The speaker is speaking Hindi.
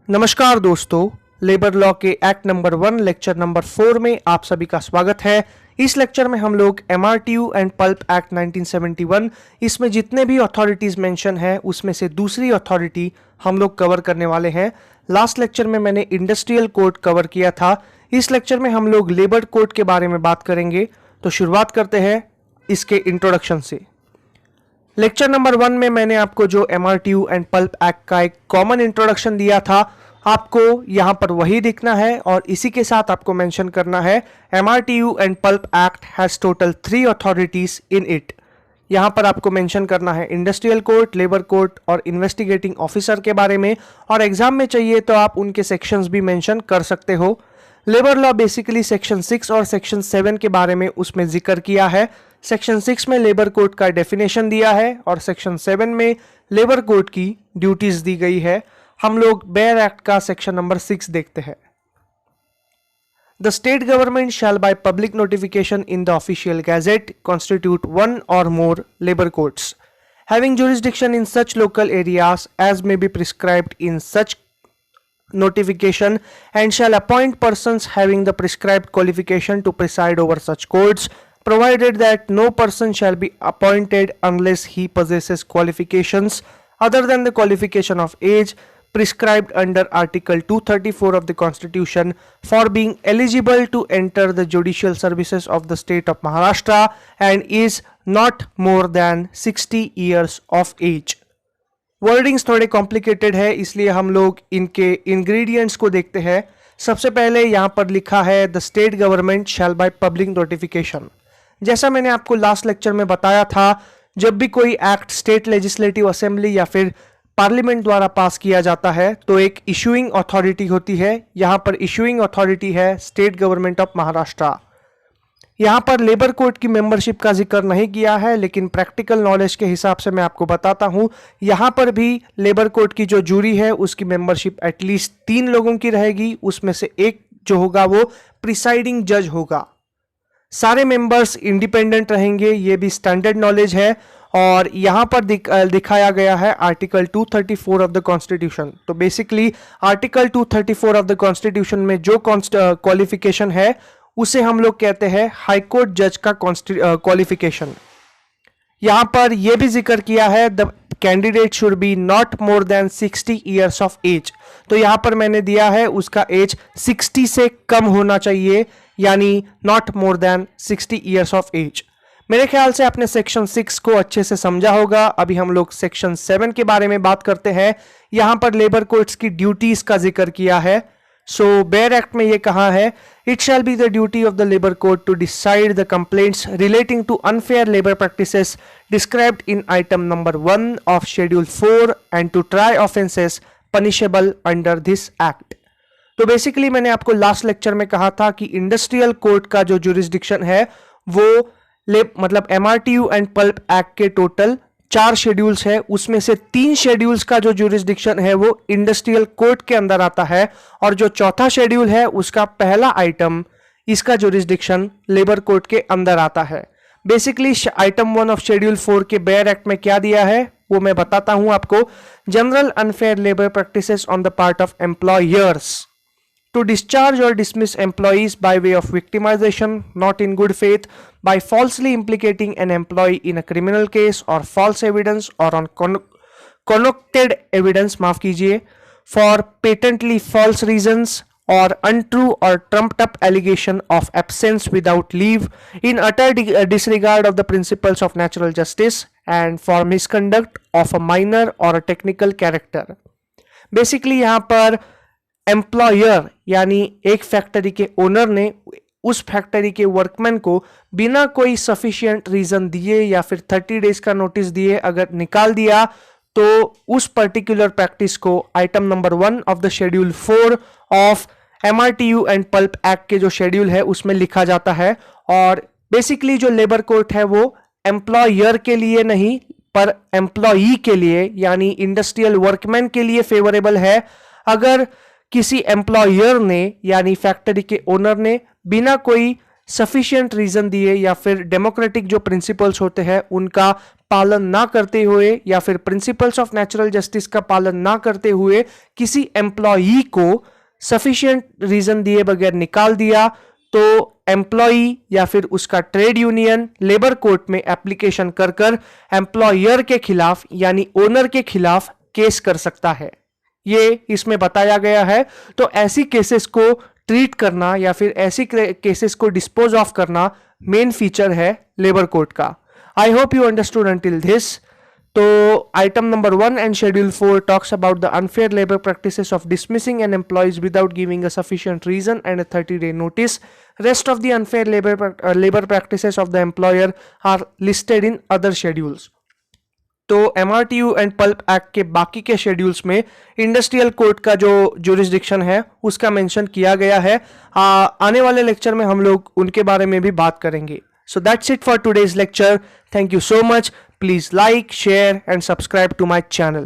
नमस्कार दोस्तों, लेबर लॉ के एक्ट नंबर 1 लेक्चर नंबर 4 में आप सभी का स्वागत है। इस लेक्चर में हम लोग एमआरटीयू एंड पल्प एक्ट 1971 इसमें जितने भी अथॉरिटीज मेंशन है उसमें से दूसरी अथॉरिटी हम लोग कवर करने वाले हैं। लास्ट लेक्चर में मैंने इंडस्ट्रियल कोड कवर किया था। इस लेक्चर में हम लोग लेबर कोड के बारे में बात करेंगे। तो शुरुआत करते हैं इसके इंट्रोडक्शन से। लेक्चर नंबर 1 में मैंने आपको जो एमआरटीयू एंड पल्प एक्ट का एक कॉमन इंट्रोडक्शन दिया था, आपको यहां पर वही दिखना है और इसी के साथ आपको मेंशन करना है MRTU and PULP act has total 3 authorities in it. यहां पर आपको मेंशन करना है इंडस्ट्रियल कोर्ट, लेबर कोर्ट और इन्वेस्टिगेटिंग ऑफिसर के बारे में, और एग्जाम में चाहिए तो आप उनके सेक्शंस भी मेंशन कर सकते हो। लेबर लॉ बेसिकली सेक्शन 6 और सेक्शन 7 के बारे में उसमें जिक्र किया है। सेक्शन 6 में लेबर कोड का डेफिनेशन दिया है और सेक्शन 7 में लेबर कोड की ड्यूटीज दी गई है। हम लोग बेयर एक्ट का सेक्शन नंबर 6 देखते हैं। The state government shall by public notification in the official gazette constitute one or more labor courts having jurisdiction in such local areas as may be prescribed in such notification, and shall appoint persons having the prescribed qualification to preside over such courts, provided that no person shall be appointed unless he possesses qualifications other than the qualification of age prescribed under Article 234 of the Constitution for being eligible to enter the judicial services of the state of Maharashtra and is not more than 60 years of age. Wordings थोड़े कॉम्प्लिकेटेड है, इसलिए हम लोग इनके इंग्रेडिएंट्स को देखते हैं। सबसे पहले यहाँ पर लिखा है the state government shell by public notification. जैसा मैंने आपको लास्ट लेक्चर में बताया था, जब भी कोई एक्ट स्टेट लेजिस्लेटिव असेंबली या फिर पार्लियामेंट द्वारा पास किया जाता है तो एक इशूइंग अथॉरिटी होती है। यहाँ पर इशूइंग अथॉरिटी है स्टेट गवर्नमेंट ऑफ महाराष्ट्र। यहाँ पर लेबर कोर्ट की मेंबरशिप का जिक्र नहीं किया है, लेकिन प्रैक्टिकल नॉलेज के हिसाब से मैं आपको बताता हूँ, यहाँ पर भी लेबर कोर्ट की जो जूरी है उसकी मेंबरशिप एटलीस्ट 3 लोगों की रहेगी। उसमें से एक जो होगा वो प्रिसाइडिंग जज होगा। सारे मेंबर्स इंडिपेंडेंट रहेंगे, ये भी स्टैंडर्ड नॉलेज है। और यहाँ पर दिखाया गया है आर्टिकल 234 ऑफ द कॉन्स्टिट्यूशन। तो basically article 234 of the constitution में जो क्वालिफिकेशन है उसे हम लोग कहते हैं हाई कोर्ट जज का क्वालिफिकेशन। यहां पर यह भी जिक्र किया है the candidate should be not more than 60 years of age. तो यहां पर मैंने दिया है उसका एज 60 से कम होना चाहिए, यानी not more than 60 years of age. मेरे ख्याल से आपने सेक्शन 6 को अच्छे से समझा होगा। अभी हम लोग सेक्शन 7 के बारे में बात करते हैं। यहां पर लेबर कोर्ट्स की ड्यूटीज का जिक्र किया है। सो बेयर एक्ट में यह कहा है it shall be the duty of the labour court to decide the complaints relating to unfair labour practices described in item number 1 of schedule 4 and to try offences punishable under this act. तो बेसिकली मैंने आपको लास्ट लेक्चर में कहा था कि इंडस्ट्रियल कोर्ट का जो जुरिस्डिक्शन है वो मतलब एमआरटीयू एंड पल्प एक्ट के टोटल 4 शेड्यूल्स है, उसमें से 3 शेड्यूल्स का जो जुरिस्डिक्शन है वो इंडस्ट्रियल कोर्ट के अंदर आता है, और जो चौथा शेड्यूल है उसका पहला आइटम इसका जुरिस्डिक्शन लेबर कोर्ट के अंदर आता है। बेसिकली आइटम 1 ऑफ शेड्यूल 4 के बेयर एक्ट में क्या दिया है वो मैं बताता हूं आपको। General unfair labour practices on the part of employers to discharge or dismiss employees by way of victimization not in good faith, by falsely implicating an employee in a criminal case or false evidence or on concocted evidence, माफ कीजिए, for patently false reasons or untrue or trumped up allegation of absence without leave in utter disregard of the principles of natural justice and for misconduct of a minor or a technical character। Basically यहाँ पर एम्प्लॉयर यानी एक फैक्ट्री के ओनर ने उस फैक्ट्री के वर्कमैन को बिना कोई सफिशिएंट रीजन दिए या फिर 30 डेज का नोटिस दिए अगर निकाल दिया तो उस पर्टिकुलर प्रैक्टिस को item number 1 of the schedule 4 of MRTU and PULP act के जो शेड्यूल है उसमें लिखा जाता है। और बेसिकली जो लेबर कोर्ट है वो एम्प्लॉयर के लिए नहीं पर एम्प्लॉई के लिए यानी इंडस्ट्रियल वर्कमैन के लिए फेवरेबल है। अगर किसी एम्प्लॉयर ने यानी फैक्ट्री के ओनर ने बिना कोई सफिशिएंट रीजन दिए या फिर डेमोक्रेटिक जो प्रिंसिपल्स होते हैं उनका पालन ना करते हुए या फिर प्रिंसिपल्स ऑफ नेचुरल जस्टिस का पालन ना करते हुए किसी एम्प्लॉई को सफिशिएंट रीजन दिए बगैर निकाल दिया, तो एम्प्लॉई या फिर उसका ट्रेड यूनियन लेबर कोर्ट में एप्लीकेशन कर कर एम्प्लॉयर के खिलाफ यानी ओनर के खिलाफ केस कर सकता है। ये इसमें बताया गया है। तो ऐसी केसेस को ट्रीट करना या फिर ऐसी केसेस को डिस्पोज ऑफ करना मेन फीचर है लेबर कोर्ट का। I hope you understood until this. तो item number 1 and schedule 4 talks about the unfair labour practices of dismissing an employees without giving a sufficient reason and a 30-day notice. Rest of the unfair labor practices of the employer are listed in other schedules. तो MRTU एंड पल्प एक्ट के बाकी के शेड्यूल्स में इंडस्ट्रियल कोर्ट का जो जुरिस्डिक्शन है उसका मेंशन किया गया है। आने वाले लेक्चर में हम लोग उनके बारे में भी बात करेंगे। So that's it for today's lecture. Thank you so much. Please like, share and subscribe to my channel.